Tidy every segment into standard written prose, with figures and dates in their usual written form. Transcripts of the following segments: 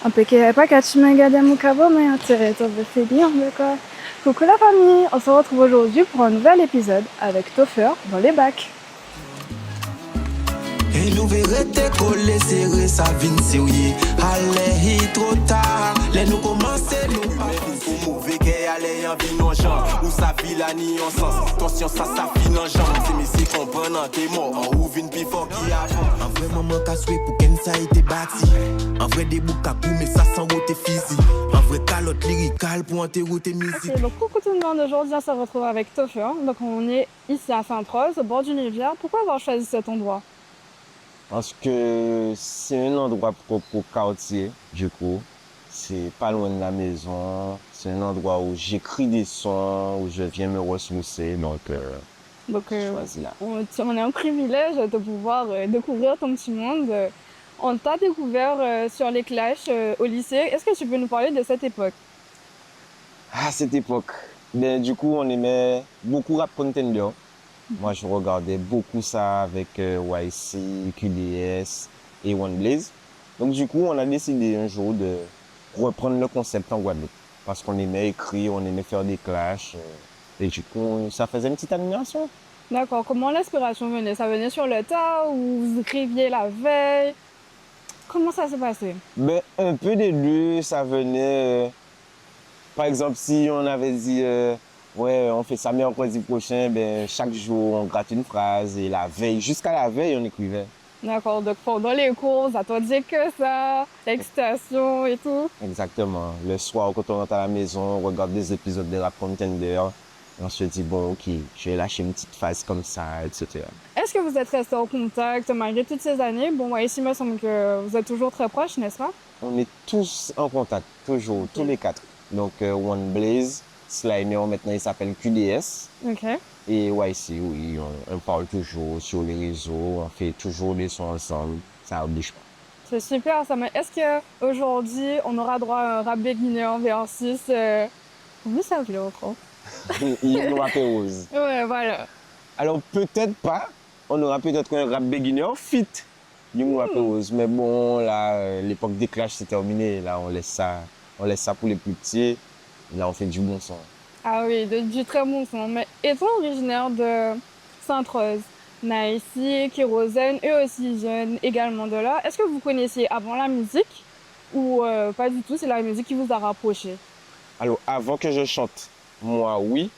Impeccable Pakachimaga Mukabo, mais intéressant de finir d'accord. Coucou la famille, on se retrouve aujourd'hui pour un nouvel épisode avec Toffer dans les bacs. Et nous verrons tes collés serrés, ça vient sérieux. Allez, trop tard, les nous commencer, nous pas pour mauvais qu'elle allait en vie non genre. Ou sa vie la ni en sens, attention ça finit en jambe. C'est mais si comprenant t'es mort, en ou vine plus fort qui avant. En vrai maman qu'a souhait pour qu'elle ça été bâti. En vrai des boucs à coups, mais ça sans route physique. En vrai calotte lyrical pour enterrer tes musiques. Ok, donc coucou tout le monde, aujourd'hui on se retrouve avec Toffer. Donc on est ici à Sainte-Rose, au bord d'une rivière. Pourquoi avoir choisi cet endroit? Parce que c'est un endroit propre au quartier, du coup. C'est pas loin de la maison. C'est un endroit où j'écris des sons, où je viens me ressourcer. Donc choisi là. On est un privilège de pouvoir découvrir ton petit monde. On t'a découvert sur les clashs au lycée. Est-ce que tu peux nous parler de cette époque? À cette époque, ben, du coup, on aimait beaucoup Rap Contender. Moi, je regardais beaucoup ça avec YC, QDS et One Blaze. Donc, du coup, on a décidé un jour de reprendre le concept en Guadeloupe. Parce qu'on aimait écrire, on aimait faire des clashs. Et du coup, ça faisait une petite animation. D'accord, comment l'inspiration venait? Ça venait sur le tas ou vous écriviez la veille? Comment ça s'est passé? Ben, un peu des deux, ça venait. Par exemple, si on avait dit, ouais, on fait ça mercredi prochain, ben, chaque jour, on gratte une phrase et la veille, jusqu'à la veille, on écrivait. D'accord, donc pendant les cours, ça t'en disait que ça, l'excitation et tout. Exactement. Le soir, quand on rentre à la maison, on regarde des épisodes de Rap Contender. Et on se dit, bon, ok, je vais lâcher une petite phase comme ça, etc. Est-ce que vous êtes restés en contact malgré toutes ces années? Bon, moi, ici, il me semble que vous êtes toujours très proches, n'est-ce pas? On est tous en contact, toujours, Ok. tous les quatre. Donc, One Blaze, Slimer, maintenant, il s'appelle QDS. Ok. Et YC, oui, on parle toujours sur les réseaux, on fait toujours des sons ensemble. Ça n'oblige pas. C'est super ça, mais est-ce qu'aujourd'hui, on aura droit à un rap beginner V6 comment ça s'appelle encore? Il nous rappelle Rose. Ouais, voilà. Alors peut-être pas, on aura peut-être un rap beginner fit. Young Rappé Rose. Mais bon, là, l'époque des clashs c'est terminé. Là, on laisse ça pour les plus petits. Là, on fait du bon son. Ah oui, du très bon son. Mais étant originaire de Sainte-Rose, Naïsi, Kérosène, eux aussi jeunes également de là, est-ce que vous connaissiez avant la musique ou pas du tout, c'est la musique qui vous a rapproché? Alors, avant que je chante, moi, oui.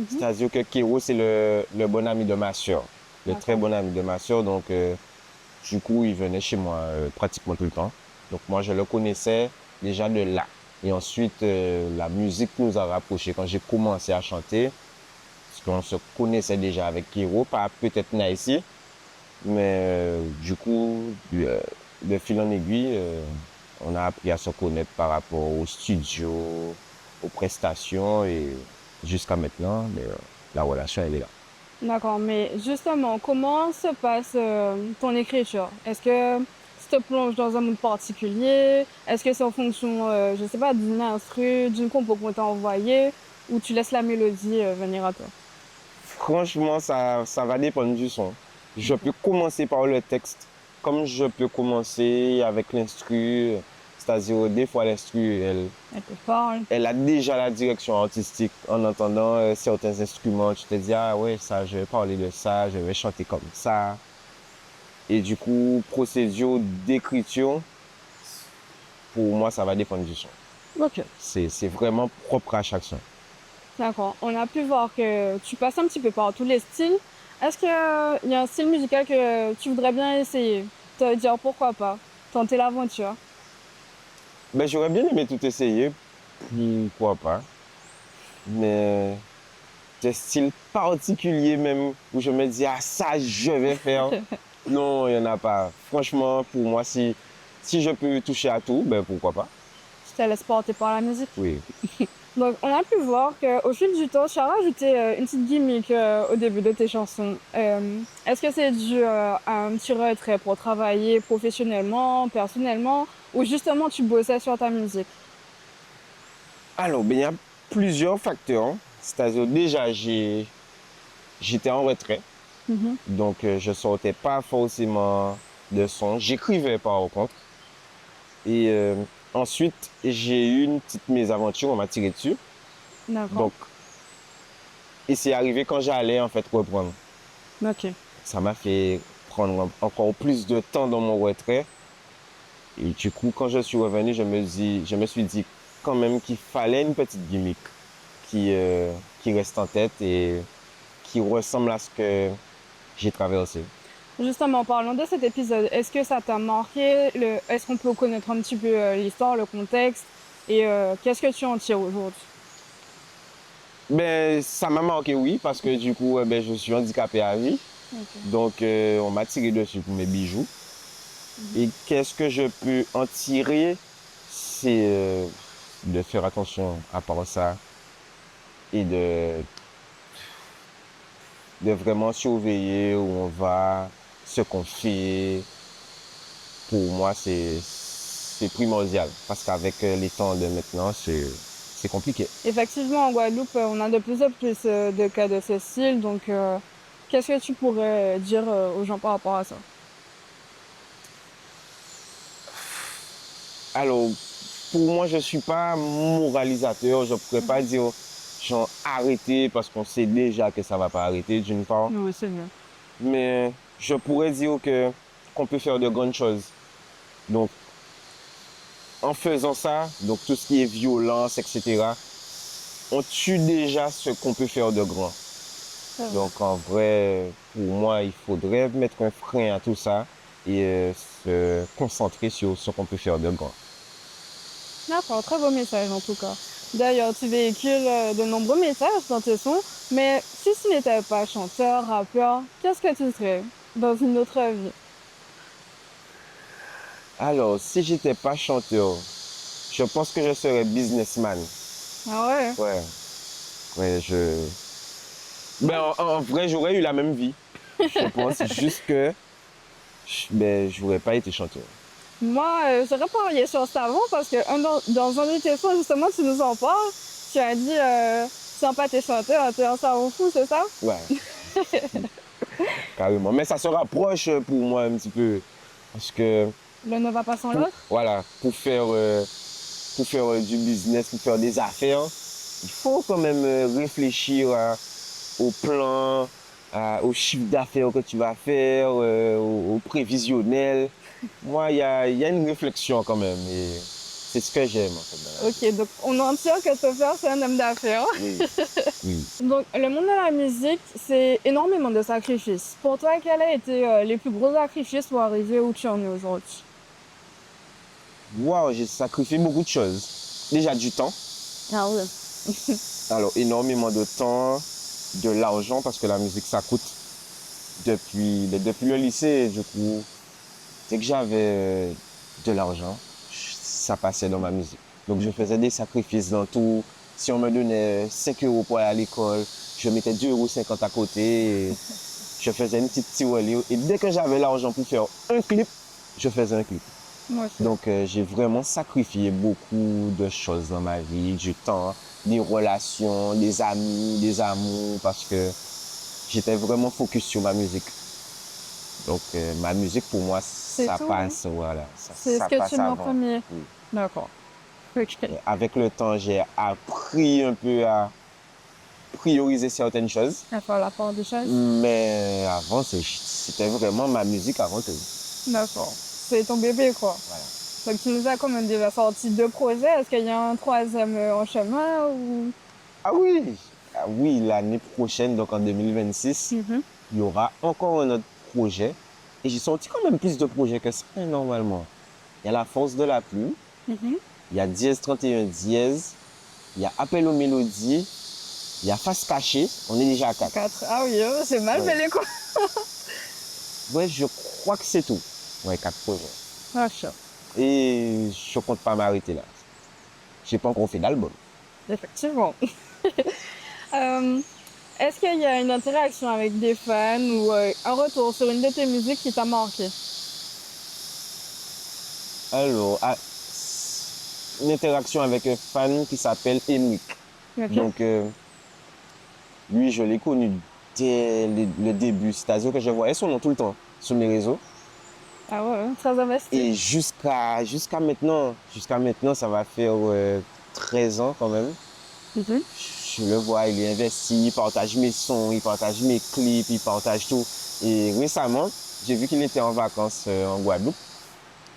C'est-à-dire que Kero, c'est le bon ami de ma soeur. Le D'accord. très bon ami de ma soeur. Donc, du coup, il venait chez moi pratiquement tout le temps. Donc, moi, je le connaissais déjà de là. Et ensuite, la musique nous a rapprochés. Quand j'ai commencé à chanter, parce qu'on se connaissait déjà avec Kero, pas peut-être Naïsi, mais du coup, de fil en aiguille, on a appris à se connaître par rapport au studio, aux prestations et jusqu'à maintenant, mais, la relation, elle est là. D'accord, mais justement, comment se passe ton écriture? Est-ce que tu te plonges dans un mood particulier? Est-ce que c'est en fonction, je sais pas, d'une instru, d'une compo qu'on t'a envoyée, ou tu laisses la mélodie venir à toi? Franchement, ça va dépendre du son. Je peux commencer par le texte, comme je peux commencer avec l'instru. C'est-à-dire, des fois, l'instru, Elle te parle. elle a déjà la direction artistique. En entendant certains instruments, tu te dis, ah ouais, ça, je vais parler de ça, je vais chanter comme ça. Et du coup, procédure d'écriture, pour moi, ça va dépendre du son. Ok. C'est vraiment propre à chaque son. D'accord. On a pu voir que tu passes un petit peu par tous les styles. Est-ce qu'il y a un style musical que tu voudrais bien essayer? Te dire pourquoi pas? Tenter l'aventure. Ben, j'aurais bien aimé tout essayer, pourquoi pas. Mais des styles particuliers même, où je me dis, ah ça, je vais faire. Non, il n'y en a pas. Franchement, pour moi, si je peux toucher à tout, ben pourquoi pas. Tu te laisses porter par la musique. Oui. Donc, on a pu voir qu'au fil du temps, tu as rajouté une petite gimmick au début de tes chansons. Est-ce que c'est dû à un petit retrait pour travailler professionnellement, personnellement, ou justement tu bossais sur ta musique? Alors, ben, il y a plusieurs facteurs. C'est-à-dire, déjà, j'étais en retrait. Donc, je sortais pas forcément de son. J'écrivais par contre. Et Ensuite, j'ai eu une petite mésaventure, on m'a tiré dessus. D'accord. Donc, et c'est arrivé quand j'allais en fait reprendre. Ok. Ça m'a fait prendre encore plus de temps dans mon retrait. Et du coup, quand je suis revenu, je me suis dit quand même qu'il fallait une petite gimmick qui reste en tête et qui ressemble à ce que j'ai traversé. Justement, en parlant de cet épisode, est-ce que ça t'a marqué? Est-ce qu'on peut connaître un petit peu l'histoire, le contexte? Et qu'est-ce que tu en tires aujourd'hui? Ben, ça m'a marqué, oui, parce que du coup, ben, je suis handicapé à vie. Ok. Donc, on m'a tiré dessus pour mes bijoux. Et qu'est-ce que je peux en tirer? C'est de faire attention à part ça et de vraiment surveiller où on va, ce qu'on fait. Pour moi, c'est primordial parce qu'avec les temps de maintenant, c'est compliqué. Effectivement, en Guadeloupe, on a de plus en plus de cas de ce style. Donc, qu'est-ce que tu pourrais dire aux gens par rapport à ça? Alors, pour moi, je ne suis pas moralisateur. Je ne pourrais pas dire, genre, arrêtez parce qu'on sait déjà que ça ne va pas arrêter, d'une part. Oui, c'est bien. Mais je pourrais dire que qu'on peut faire de grandes choses. Donc, en faisant ça, donc tout ce qui est violence, etc., on tue déjà ce qu'on peut faire de grand. Donc, en vrai, pour moi, il faudrait mettre un frein à tout ça et se concentrer sur ce qu'on peut faire de grand. D'accord, très beau message en tout cas. D'ailleurs, tu véhicules de nombreux messages dans tes sons, mais si tu n'étais pas chanteur, rappeur, qu'est-ce que tu serais dans une autre vie? Alors, si j'étais pas chanteur, je pense que je serais businessman. Ah ouais? Ouais, ouais, Ben, en vrai, j'aurais eu la même vie. Je pense juste que ben, j'aurais pas été chanteur. Moi, j'aurais parié sur ça avant parce que dans un de tes sons, justement, tu nous en parles. Tu as dit, sympa tes chanteurs, t'es un savant fou, c'est ça? Ouais, carrément. Mais ça se rapproche pour moi un petit peu. Parce que, Le ne va pas sans l'autre? voilà, pour faire du business, pour faire des affaires, il faut quand même réfléchir au plan, au chiffre d'affaires que tu vas faire, au prévisionnel. Moi, il y a une réflexion quand même. Et c'est ce que j'aime en fait. Ok, donc on en tient que ton père, c'est un homme d'affaires. Oui, oui. Donc, le monde de la musique, c'est énormément de sacrifices. Pour toi, quels ont été les plus gros sacrifices pour arriver où tu en es aujourd'hui? Waouh, j'ai sacrifié beaucoup de choses. Déjà du temps. Ah oui. Alors, énormément de temps, de l'argent, parce que la musique, ça coûte. Depuis le lycée, du coup, dès que j'avais de l'argent, ça passait dans ma musique. Donc, je faisais des sacrifices dans tout. Si on me donnait 5 euros pour aller à l'école, je mettais 2,50 € à côté. Et je faisais une petite tirelire. Et dès que j'avais l'argent pour faire un clip, je faisais un clip. Moi aussi. Donc, j'ai vraiment sacrifié beaucoup de choses dans ma vie, du temps, des relations, des amis, des amours, parce que j'étais vraiment focus sur ma musique. Donc, ma musique, pour moi, ça tout, passe, voilà. C'est Ça ce que passe tu mets en avant. premier. Oui. D'accord. Ok. Et avec le temps, j'ai appris un peu à prioriser certaines choses. À faire la part des choses. Mais avant, c'était vraiment ma musique avant tout. D'accord. C'est ton bébé, quoi. Voilà. Donc, tu nous as quand même déjà sorti 2 projets. Est-ce qu'il y a un troisième en chemin ou... Ah oui, l'année prochaine, donc en 2026, Mhm. il y aura encore un autre projet. Et j'ai sorti quand même plus de projets que ça, normalement. Il y a La Force de la Pluie, Mhm. il y a Dièse 31 Dièse, il y a Appel aux mélodies, il y a Face cachée, on est déjà à 4. 4. Ah oui, c'est mal Ouais. mêlé, quoi. Ouais, je crois que c'est tout. Ouais, 4 projets. Ah, chaud. Et je compte pas m'arrêter là. J'ai pas encore fait d'album. Effectivement. Euh, Est-ce qu'il y a une interaction avec des fans ou un retour sur une de tes musiques qui t'a marqué? Alors, une interaction avec un fan qui s'appelle Emric. Ok. Donc, lui, je l'ai connu dès le début. C'est-à-dire que je voyais son nom tout le temps sur mes réseaux. Ah ouais, hein, très investi. Et jusqu'à maintenant, ça va faire 13 ans quand même. Mhm. Je le vois, il est investi, il partage mes sons, il partage mes clips, il partage tout. Et récemment, j'ai vu qu'il était en vacances en Guadeloupe.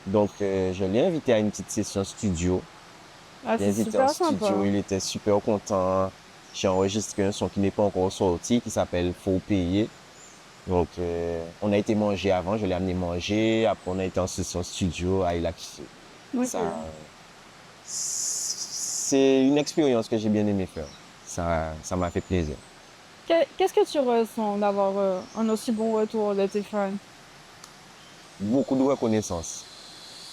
Donc, je l'ai invité à une petite session studio. Ah, Je l'ai c'est invité en super studio, sympa. il était super content. J'ai enregistré un son qui n'est pas encore sorti, qui s'appelle Faut payer. Donc, on a été manger avant, je l'ai amené manger. Après, on a été en session studio. Ah, il a kiffé. Ça, Ok. c'est une expérience que j'ai bien aimé faire. Ça m'a fait plaisir. Qu'est-ce que tu ressens d'avoir un aussi bon retour de tes fans? Beaucoup de reconnaissance.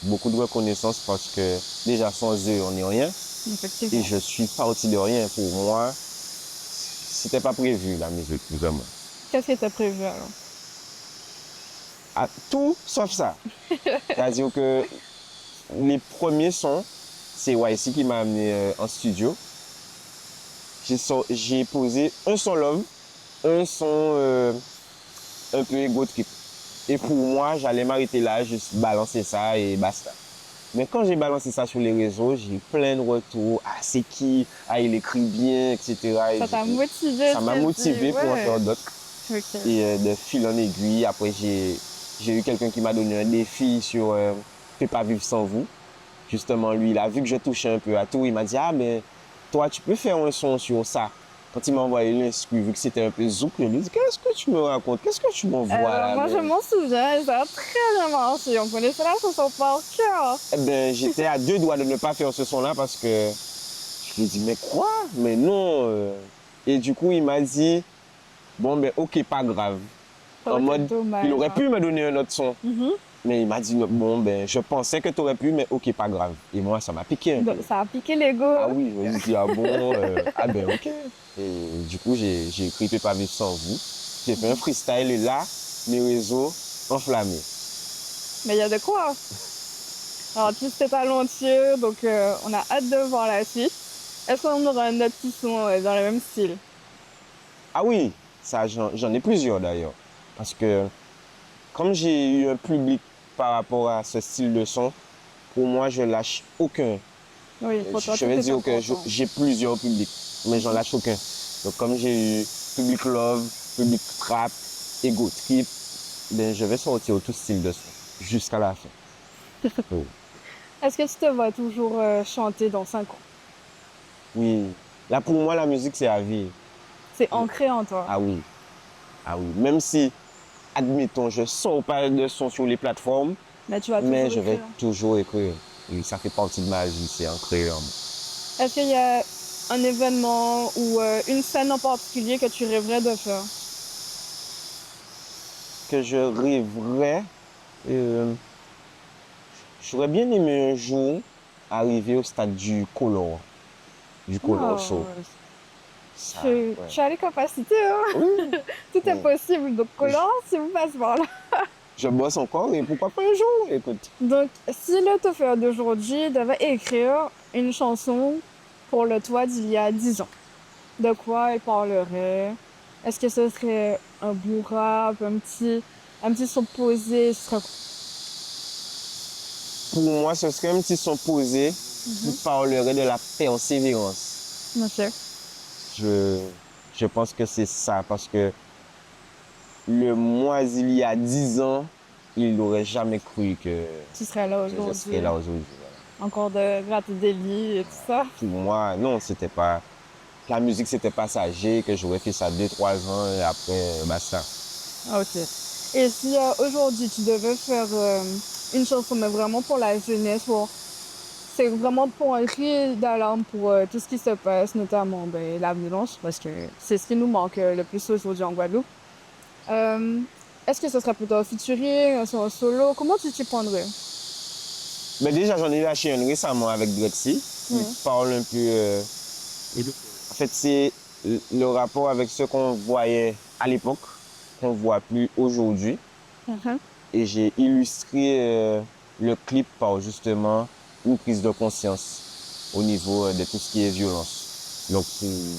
Beaucoup de reconnaissance parce que déjà sans eux, on n'est rien. Et Effectivement. je suis parti de rien. Pour moi, c'était pas prévu la musique, vraiment. Qu'est-ce que tu as prévu alors? Ah, tout sauf ça. C'est-à-dire que les premiers sons, c'est YC qui m'a amené en studio. J'ai posé un son love, un son un peu ego trip. Et pour moi, j'allais m'arrêter là, juste balancer ça et basta. Mais quand j'ai balancé ça sur les réseaux, j'ai eu plein de retours. Ah, c'est qui? Ah, il écrit bien, etc. Et Ça du t'a coup, motivé, ça tu m'a t'es dit, motivé pour en ouais. faire d'autres. Ok. Et de fil en aiguille, après, j'ai eu quelqu'un qui m'a donné un défi sur Fais pas vivre sans vous. Justement, lui, il a vu que je touchais un peu à tout. Il m'a dit, ah, mais toi, tu peux faire un son sur ça. Quand il m'a envoyé l'instru, vu que c'était un peu zouk, je lui ai dit, qu'est-ce que tu me racontes? Qu'est-ce que tu m'envoies là, Moi, je man? m'en souviens, et ça a très bien marché. On connaissait la chanson par cœur. Eh ben, j'étais à deux doigts de ne pas faire ce son-là parce que je lui ai dit, mais quoi? Mais non. Et du coup, il m'a dit, bon, ben, ok, pas grave. Ça En aurait été mode, il dommage, aurait hein. pu me donner un autre son. Mhm. Mais il m'a dit, bon, ben, je pensais que tu aurais pu, mais ok, pas grave. Et moi, ça m'a piqué un Donc, peu. ça a piqué l'ego. Ah oui, je me suis dit, ah bon, ah ben ok. Et du coup, j'ai écrit Peux pas vivre sans vous. J'ai fait un freestyle et là, mes réseaux enflammés. Mais il y a de quoi. Alors, tout c'est talentueux, donc on a hâte de voir la suite. Est-ce qu'on aura un autre petit son dans le même style? Ah oui, ça, j'en ai plusieurs d'ailleurs. Parce que comme j'ai eu un public par rapport à ce style de son, pour moi, je lâche aucun. Oui, pour toi, Je tout vais est dire que important. j'ai plusieurs publics, mais j'en lâche aucun. Donc comme j'ai eu public love, public trap, ego trip, ben, je vais sortir tout style de son jusqu'à la fin. Oh. Est-ce que tu te vois toujours chanter dans 5 ans? Oui. Là, pour moi, la musique, c'est à vie. C'est ancré en toi. Ah oui. Ah oui. Même si, admettons, je sors pas de son sur les plateformes, Mais tu vas mais toujours je vais écrire. toujours écrire. Et ça fait partie de ma vie, c'est ancré en moi. Est-ce qu'il y a un événement ou une scène en particulier que tu rêverais de faire? Que je rêverais, euh, j'aurais bien aimé un jour arriver au stade du color show. Oh, Ça, ouais. tu as les capacités, hein? Oui, Tout est oui. possible. Donc, collant, si vous passez par là. Je bosse encore et pourquoi pas un jour, écoute. Donc, si le Tofeur d'aujourd'hui devait écrire une chanson pour le toi d'il y a 10 ans, de quoi il parlerait? Est-ce que ce serait un bout rap, un petit son posé? Ce serait... Pour moi, ce serait un petit son posé qui parlerait de la persévérance. Ok. Je, je pense que c'est ça, parce que le moi, il y a 10 ans, il n'aurait jamais cru Tu serais là que je serais aujourd'hui. là aujourd'hui. Voilà. Encore de gratter des lits et tout ça. Pour moi, non, c'était pas. La musique, c'était passager, que j'aurais fait ça 2, 3 ans et après, basta. Ah, ok. Et si aujourd'hui tu devais faire une chanson, mais vraiment pour la jeunesse, c'est vraiment pour un cri d'alarme pour tout ce qui se passe, notamment ben, la violence, parce que c'est ce qui nous manque le plus aujourd'hui en Guadeloupe. Euh, Est-ce que ce serait plutôt un featuring, un son solo? Comment tu t'y prendrais? Mais déjà, j'en ai lâché une récemment avec Drexy, qui parle un peu. En fait, c'est le rapport avec ce qu'on voyait à l'époque, qu'on ne voit plus aujourd'hui. Mhm. Et j'ai illustré le clip par justement une prise de conscience au niveau de tout ce qui est violence. Donc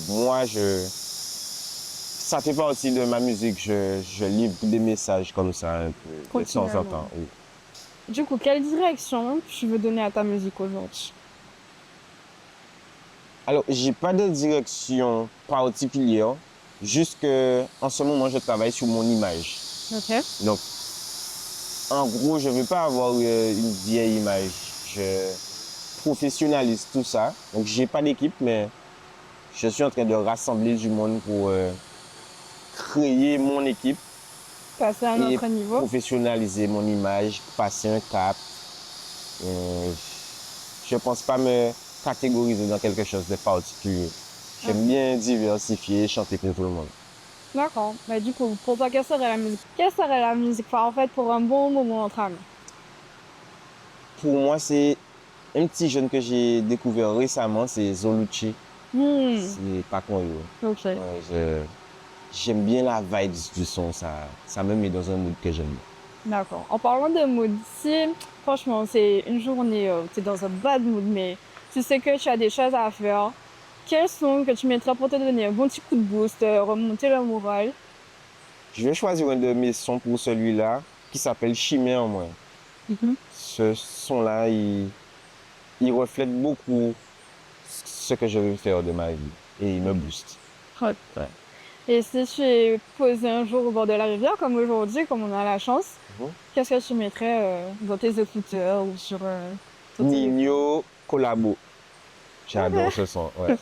pour moi, ça fait partie de ma musique. Je livre des messages comme ça un peu de temps en Continuellement. temps. Oui. Du coup, quelle direction tu veux donner à ta musique aujourd'hui? Alors, j'ai pas de direction particulière, juste que en ce moment, je travaille sur mon image. Ok. Donc, en gros, je veux pas avoir une vieille image. Je professionnalise tout ça. Donc, j'ai pas d'équipe, mais je suis en train de rassembler du monde pour créer mon équipe Passer à un et autre niveau. professionnaliser mon image, passer un cap. Euh, je pense pas me catégoriser dans quelque chose de particulier. J'aime bien diversifier, chanter pour tout le monde. D'accord. Mais du coup, pour toi, quelle serait la musique? Quelle serait la musique parfaite pour un bon moment entre amis? Pour moi, c'est un petit jeune que j'ai découvert récemment, c'est Zolucci. Hmm. C'est pas con, yo. Ok. Ouais, j'aime bien la vibe du son, ça me met dans un mood que j'aime. D'accord. En parlant de mood, si franchement c'est une journée, tu es dans un bad mood, mais tu sais que tu as des choses à faire, quels sont que tu mettrais pour te donner un bon petit coup de boost, remonter le moral? Je vais choisir un de mes sons pour celui-là, qui s'appelle Chimère, moi. Mhm. Ce son-là, il reflète beaucoup ce que je veux faire de ma vie et il me booste. Ouais. Et si tu es posé un jour au bord de la rivière, comme aujourd'hui, comme on a la chance, Mhm. qu'est-ce que tu mettrais dans tes écouteurs ou sur ton téléphone? Nino Collabo. J'adore ce son, ouais.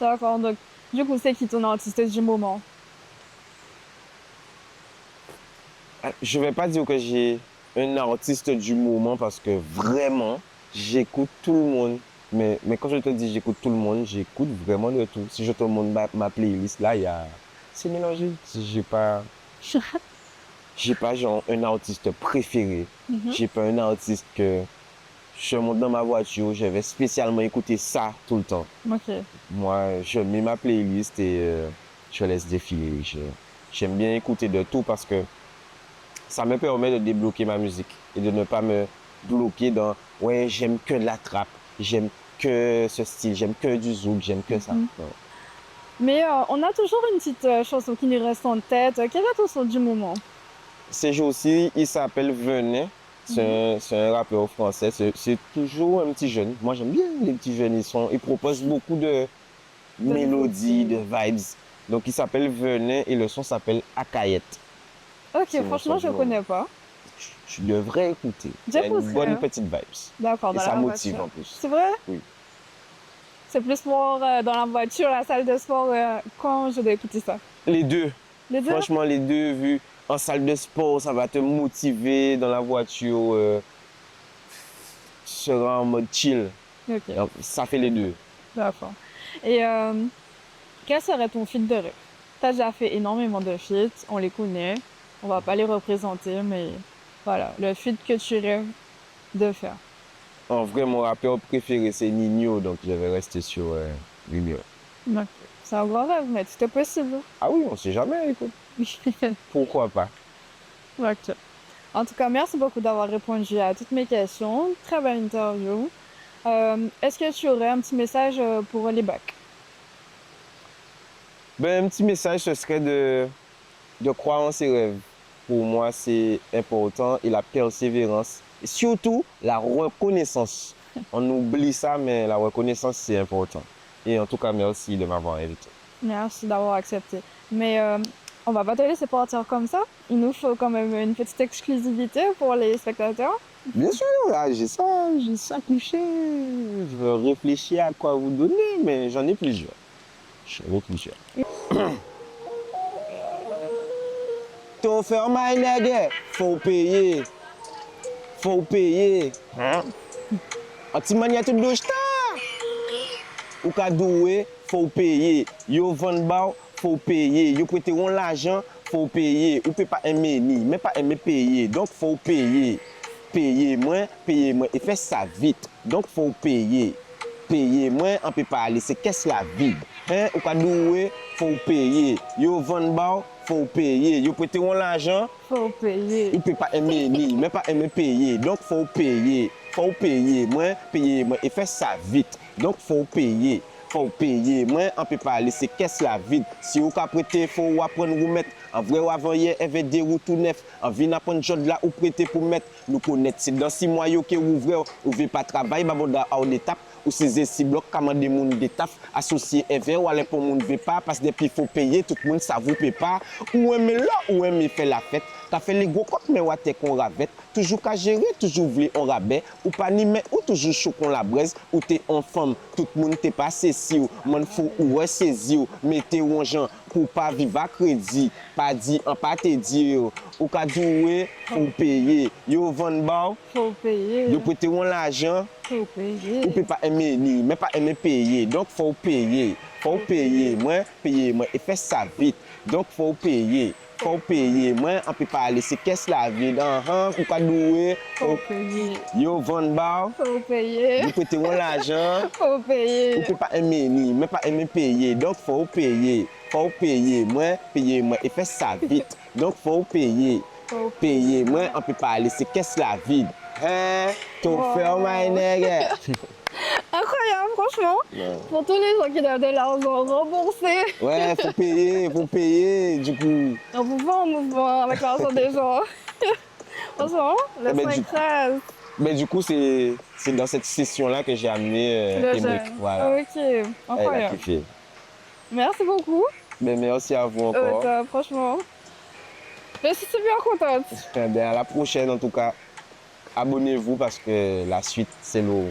D'accord, donc du coup, c'est qui ton artiste du moment? Je vais pas dire que j'ai un artiste du moment parce que vraiment, j'écoute tout le monde. Mais quand je te dis j'écoute tout le monde, j'écoute vraiment de tout. Si je te montre ma playlist, là, c'est mélangé. J'ai pas genre un artiste préféré. Mhm. J'ai pas un artiste que je monte dans ma voiture, je vais spécialement écouter ça tout le temps. Ok. Moi, je mets ma playlist et je laisse défiler. J'aime bien écouter de tout parce que ça me permet de débloquer ma musique et de ne pas me bloquer dans ouais, j'aime que de la trappe, j'aime que ce style, j'aime que du zouk, j'aime que ça. Mhm. Non. Mais on a toujours une petite chanson qui nous reste en tête. Quel est ton son du moment? Ces jours-ci, il s'appelle Venet. C'est un rappeur français. C'est toujours un petit jeune. Moi, j'aime bien les petits jeunes. Ils proposent beaucoup de De mélodies, de nouveautés. vibes. Donc, il s'appelle Venet et le son s'appelle Akayet. Ok, C'est mon son franchement, je du ne moment. connais pas. Tu devrais écouter. Il y a une J'écouterai, bonne hein. petite vibes. D'accord, Et dans ça la motive voiture. en plus. C'est vrai? Oui. C'est plus pour dans la voiture, la salle de sport, quand je dois écouter ça. Les deux. Les deux? Franchement, les deux, vu en salle de sport, ça va te motiver dans la voiture. Tu seras en mode chill. Ok, Donc, ça fait les deux. d'accord. Et quel serait ton feat de rêve? Tu as déjà fait énormément de feats, on les connaît. On va pas les représenter, mais voilà, le feat que tu rêves de faire. En vrai, mon rappeur préféré, c'est Nino, donc je vais rester sur Nino. Ok. C'est un grand rêve, mais tout est possible. Ah oui, on sait jamais, écoute. Pourquoi pas? Ok. En tout cas, merci beaucoup d'avoir répondu à toutes mes questions. Très belle interview. Est-ce que tu aurais un petit message pour les bacs? Ben, un petit message, ce serait de croire en ses rêves. Pour moi, c'est important et la persévérance. Et surtout, la reconnaissance. On oublie ça, mais la reconnaissance, c'est important. Et en tout cas, merci de m'avoir invité. Merci d'avoir accepté. Mais on va pas te laisser partir comme ça. Il nous faut quand même une petite exclusivité pour les spectateurs. Bien sûr, là, j'ai ça couché. Je veux réfléchir à quoi vous donner, mais j'en ai plusieurs. J'en ai plusieurs. T'as offert my nigga, faut payer. Faut payer. Hein? En ti mania tout douche ta. Ou ka doué, faut payer. Yo vend ba, faut payer. Yo prêter l'argent, faut payer. Ou peut pas aimer ni, mais pas aimer payer. Donc faut payer. Payer moins. Et fait ça vite. Donc faut payer. Payer moins, on peut pas aller. C'est qu'est-ce la vie? Hein? Ou ka doué, faut payer. Yo vend ba, faut payer. Yo prêter l'argent, Faut payer. il ne peut pas aimer ni, mais pas aimer payer. Donc, il faut payer. Faut payer moins. Et faire ça vite. Donc, il faut payer. faut payer. Moi, on peut pas laisser caisse la vide. Si vous pouvez prêter, faut apprendre à mettre. En vrai, avant hier, il y avait des routes tout neuf. On vient apprendre job là ou prêter pour mettre. Nous connaître. C'est dans 6 mois que vous ouvrez, vous ne pas travailler, vous avez une étape. Ou ces 6 blocs, comment des gens des taf associés EV ou aller pour monde ne veut pas parce que depuis il faut payer, tout le monde ça vous paye pas. Ou aimer là, ou aimer faire la fête. T'as fait les gros comptes mais ou t'es qu'on ravette. Toujours qu'à gérer, toujours voulu en rabais. Ou pas ni mais ou toujours chaud qu'on la braise. Ou t'es en femme, tout le monde t'es pas saisi ou. Man faut ou ouais saisi ou. Mettez ou en gens pour pas vivre à crédit. Pas dit, en pas te dire. Ou qu'à doué, faut payer. Yo vend bar. Faut payer. Yo prêter ou l'argent. Faut payer. Ou peut pas aimer ni, mais pas aimer payer. Donc faut payer. Faut payer. Moi, payer moi et faire ça vite. Donc faut payer. Faut payer. Moi, on peut pas laisser caisse la vide. Ou pas doué. Faut payer. Yo vend bar. Faut payer. Vous prêtez l'argent. Faut payer. Ou peut pas aimer ni, mais pas aimer payer. Donc faut payer. Faut payer. Moi, payer moi et faire ça vite. Donc faut payer. Faut Payer. Moi, on peut pas laisser caisse la vide. Hein? Tout fait my nègre. Incroyable, franchement. Ouais. Pour tous les gens qui donnent de l'argent remboursé, Ouais, faut payer, du coup. on vous voit en mouvement avec l'argent des gens. Franchement, le Eh ben, 5-13, Mais du coup, c'est dans cette session-là que j'ai amené le Emric. jeune. Voilà. Ok, Elle a incroyable. kiffé. Merci beaucoup. Mais merci à vous encore. Top, franchement. Je suis super contente. Ben, à la prochaine, en tout cas. Abonnez-vous parce que la suite, c'est lourd.